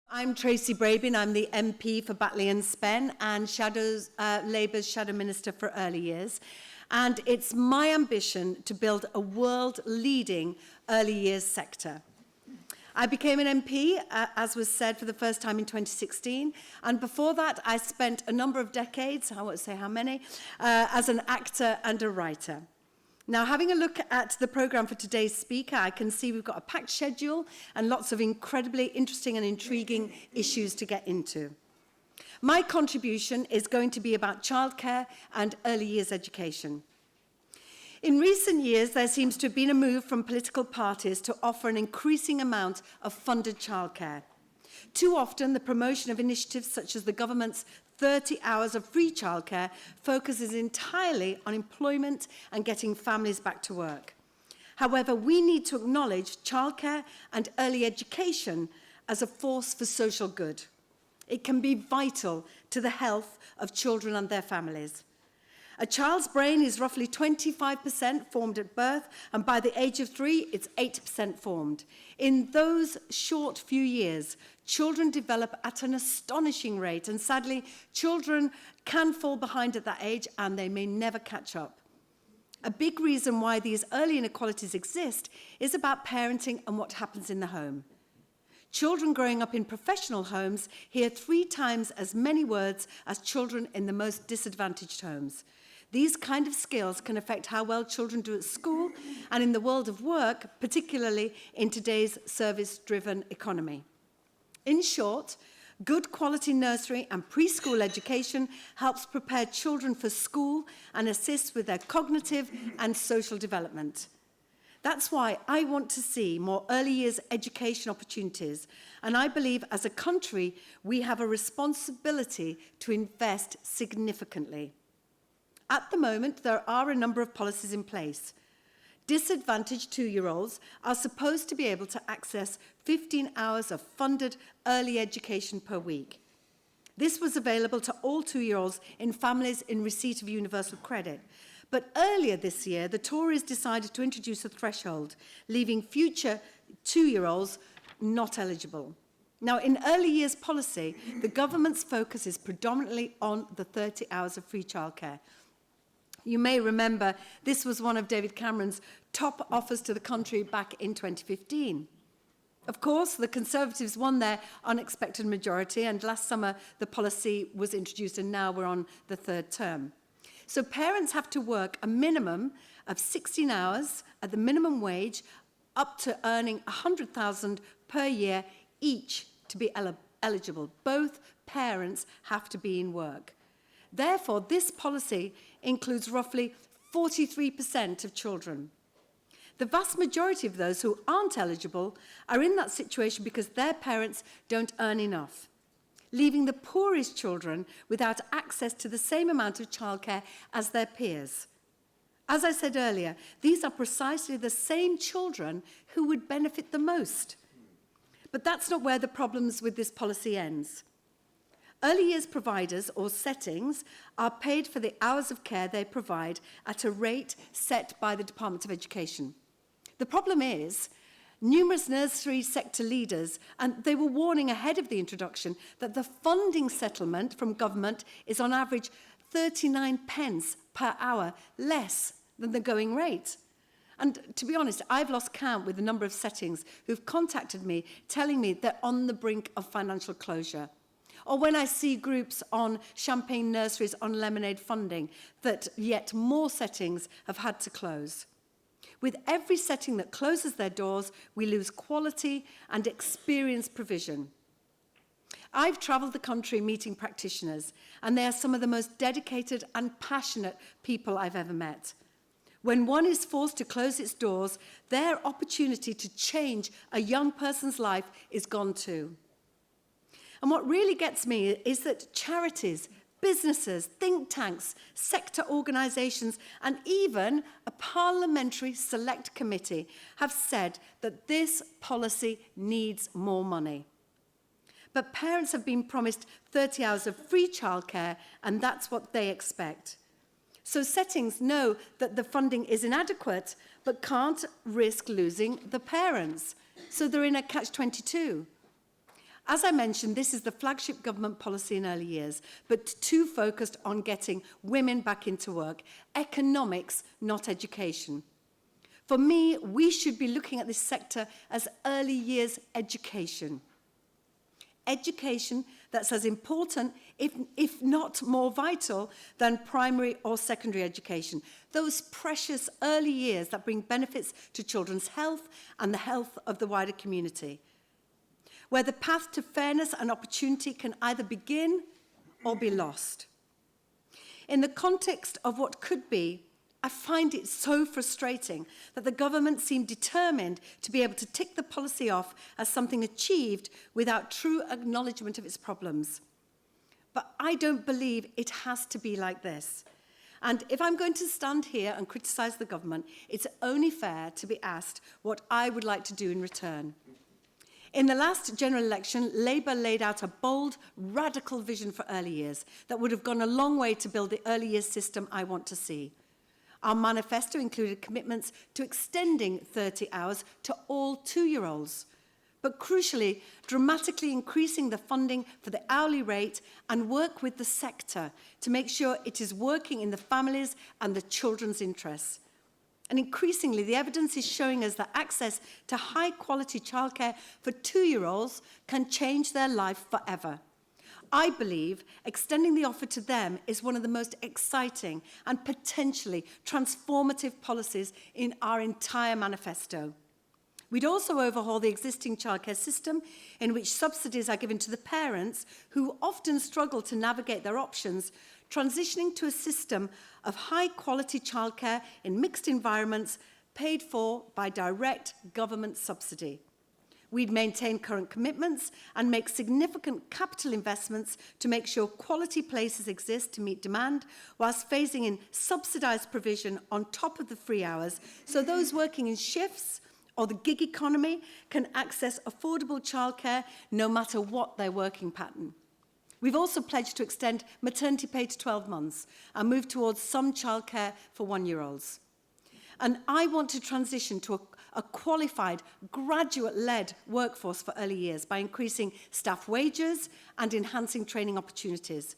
I'm Tracy Brabin. I'm the MP for Batley and Spen and Labour's Shadow Minister for Early Years. And it's my ambition to build a world-leading early years sector. I became an MP, as was said, for the first time in 2016. And before that, I spent a number of decades, I won't say how many, as an actor and a writer. Now, having a look at the programme for today's speaker, I can see we've got a packed schedule and lots of incredibly interesting and intriguing issues to get into. My contribution is going to be about childcare and early years education. In recent years, there seems to have been a move from political parties to offer an increasing amount of funded childcare. Too often, the promotion of initiatives such as the government's 30 hours of free childcare focuses entirely on employment and getting families back to work. However, we need to acknowledge childcare and early education as a force for social good. It can be vital to the health of children and their families. A child's brain is roughly 25% formed at birth, and by the age of 3, it's 8% formed. In those short few years, children develop at an astonishing rate, and sadly, children can fall behind at that age, and they may never catch up. A big reason why these early inequalities exist is about parenting and what happens in the home. Children growing up in professional homes hear 3 times as many words as children in the most disadvantaged homes. These kind of skills can affect how well children do at school and in the world of work, particularly in today's service-driven economy. In short, good quality nursery and preschool education helps prepare children for school and assists with their cognitive and social development. That's why I want to see more early years education opportunities, and I believe as a country we have a responsibility to invest significantly. At the moment, there are a number of policies in place. Disadvantaged 2-year-olds are supposed to be able to access 15 hours of funded early education per week. This was available to all 2-year-olds in families in receipt of universal credit. But earlier this year, the Tories decided to introduce a threshold, leaving future 2-year-olds not eligible. Now, in early years policy, the government's focus is predominantly on the 30 hours of free childcare. You may remember this was one of David Cameron's top offers to the country back in 2015. Of course, the Conservatives won their unexpected majority, and last summer the policy was introduced, and now we're on the 3rd term. So parents have to work a minimum of 16 hours at the minimum wage, up to earning $100,000 per year each to be eligible. Both parents have to be in work. Therefore, this policy includes roughly 43% of children. The vast majority of those who aren't eligible are in that situation because their parents don't earn enough, leaving the poorest children without access to the same amount of childcare as their peers. As I said earlier, these are precisely the same children who would benefit the most. But that's not where the problems with this policy ends. Early years providers or settings are paid for the hours of care they provide at a rate set by the Department of Education. The problem is, numerous nursery sector leaders, and they were warning ahead of the introduction, that the funding settlement from government is on average 39 pence per hour, less than the going rate. And to be honest, I've lost count with the number of settings who've contacted me telling me they're on the brink of financial closure. Or when I see groups on champagne nurseries on lemonade funding, that yet more settings have had to close. With every setting that closes their doors, we lose quality and experienced provision. I've travelled the country meeting practitioners, and they are some of the most dedicated and passionate people I've ever met. When one is forced to close its doors, their opportunity to change a young person's life is gone too. And what really gets me is that charities, businesses, think tanks, sector organisations, and even a parliamentary select committee have said that this policy needs more money. But parents have been promised 30 hours of free childcare, and that's what they expect. So settings know that the funding is inadequate, but can't risk losing the parents. So they're in a catch-22. As I mentioned, this is the flagship government policy in early years, but too focused on getting women back into work. Economics, not education. For me, we should be looking at this sector as early years education. Education that's as important, if not more vital, than primary or secondary education. Those precious early years that bring benefits to children's health and the health of the wider community, where the path to fairness and opportunity can either begin or be lost. In the context of what could be, I find it so frustrating that the government seemed determined to be able to tick the policy off as something achieved without true acknowledgement of its problems. But I don't believe it has to be like this. And if I'm going to stand here and criticise the government, it's only fair to be asked what I would like to do in return. In the last general election, Labour laid out a bold, radical vision for early years that would have gone a long way to build the early years system I want to see. Our manifesto included commitments to extending 30 hours to all 2-year-olds, but crucially, dramatically increasing the funding for the hourly rate and work with the sector to make sure it is working in the families and the children's interests. And increasingly, the evidence is showing us that access to high-quality childcare for 2-year-olds can change their life forever. I believe extending the offer to them is one of the most exciting and potentially transformative policies in our entire manifesto. We'd also overhaul the existing childcare system in which subsidies are given to the parents who often struggle to navigate their options, transitioning to a system of high-quality childcare in mixed environments paid for by direct government subsidy. We'd maintain current commitments and make significant capital investments to make sure quality places exist to meet demand, whilst phasing in subsidised provision on top of the free hours, so those working in shifts or the gig economy can access affordable childcare no matter what their working pattern. We've also pledged to extend maternity pay to 12 months and move towards some childcare for 1-year-olds. And I want to transition to a qualified, graduate-led workforce for early years by increasing staff wages and enhancing training opportunities.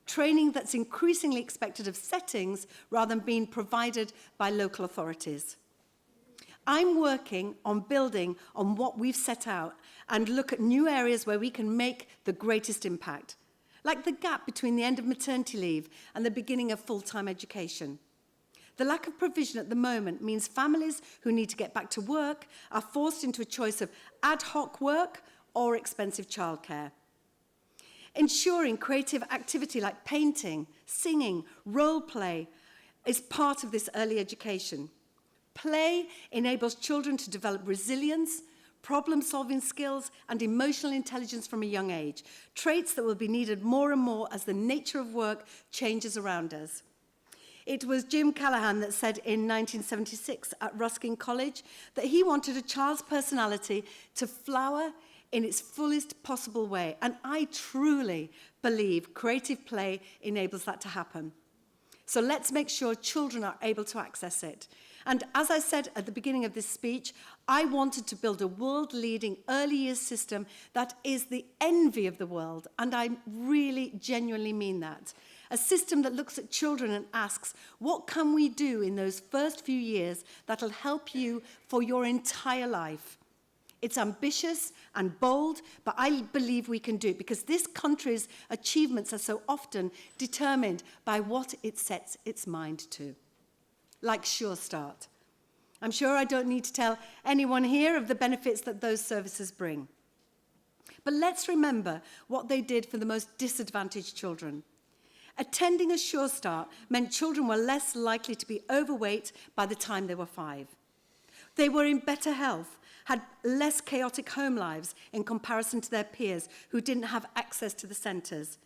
Training that's increasingly expected of settings rather than being provided by local authorities. I'm working on building on what we've set out and look at new areas where we can make the greatest impact, like the gap between the end of maternity leave and the beginning of full-time education. The lack of provision at the moment means families who need to get back to work are forced into a choice of ad hoc work or expensive childcare. Ensuring creative activity like painting, singing, role play is part of this early education. Play enables children to develop resilience, problem-solving skills, and emotional intelligence from a young age, traits that will be needed more and more as the nature of work changes around us. It was Jim Callaghan that said in 1976 at Ruskin College that he wanted a child's personality to flower in its fullest possible way, and I truly believe creative play enables that to happen. So let's make sure children are able to access it. And as I said at the beginning of this speech, I wanted to build a world-leading early years system that is the envy of the world, and I really genuinely mean that. A system that looks at children and asks, what can we do in those first few years that'll help you for your entire life? It's ambitious and bold, but I believe we can do it because this country's achievements are so often determined by what it sets its mind to. Like Sure Start. I'm sure I don't need to tell anyone here of the benefits that those services bring. But let's remember what they did for the most disadvantaged children. Attending a Sure Start meant children were less likely to be overweight by the time they were 5. They were in better health, had less chaotic home lives in comparison to their peers who didn't have access to the centres.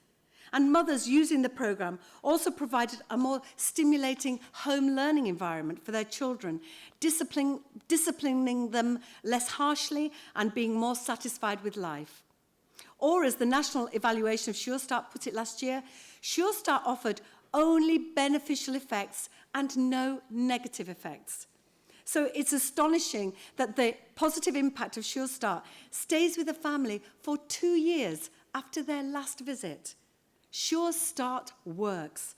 And mothers using the programme also provided a more stimulating home learning environment for their children, disciplining them less harshly and being more satisfied with life. Or as the National Evaluation of Sure Start put it last year, Sure Start offered only beneficial effects and no negative effects. So it's astonishing that the positive impact of Sure Start stays with the family for 2 years after their last visit. Sure Start works.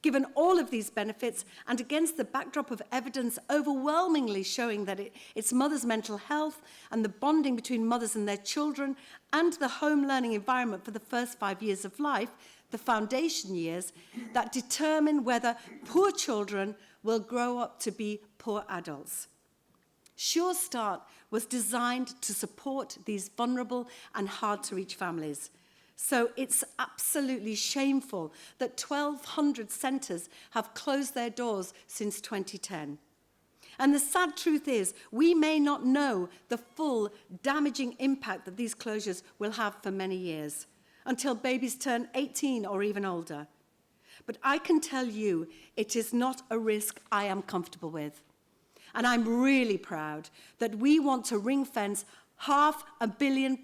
Given all of these benefits, and against the backdrop of evidence overwhelmingly showing that it's mothers' mental health and the bonding between mothers and their children and the home learning environment for the first 5 years of life, the foundation years, that determine whether poor children will grow up to be poor adults. Sure Start was designed to support these vulnerable and hard-to-reach families. So it's absolutely shameful that 1,200 centres have closed their doors since 2010. And the sad truth is, we may not know the full damaging impact that these closures will have for many years, until babies turn 18 or even older. But I can tell you, it is not a risk I am comfortable with. And I'm really proud that we want to ring-fence £500 million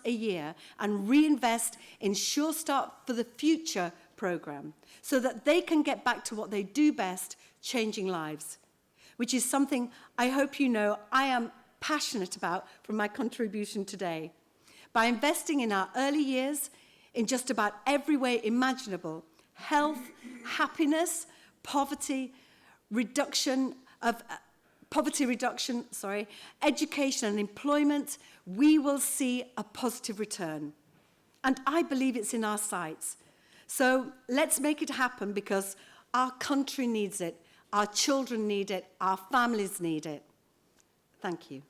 a year and reinvest in Sure Start for the Future programme so that they can get back to what they do best, changing lives, which is something I hope you know I am passionate about from my contribution today. By investing in our early years, in just about every way imaginable, health, happiness, poverty reduction, education and employment, we will see a positive return. And I believe it's in our sights. So let's make it happen, because our country needs it, our children need it, our families need it. Thank you.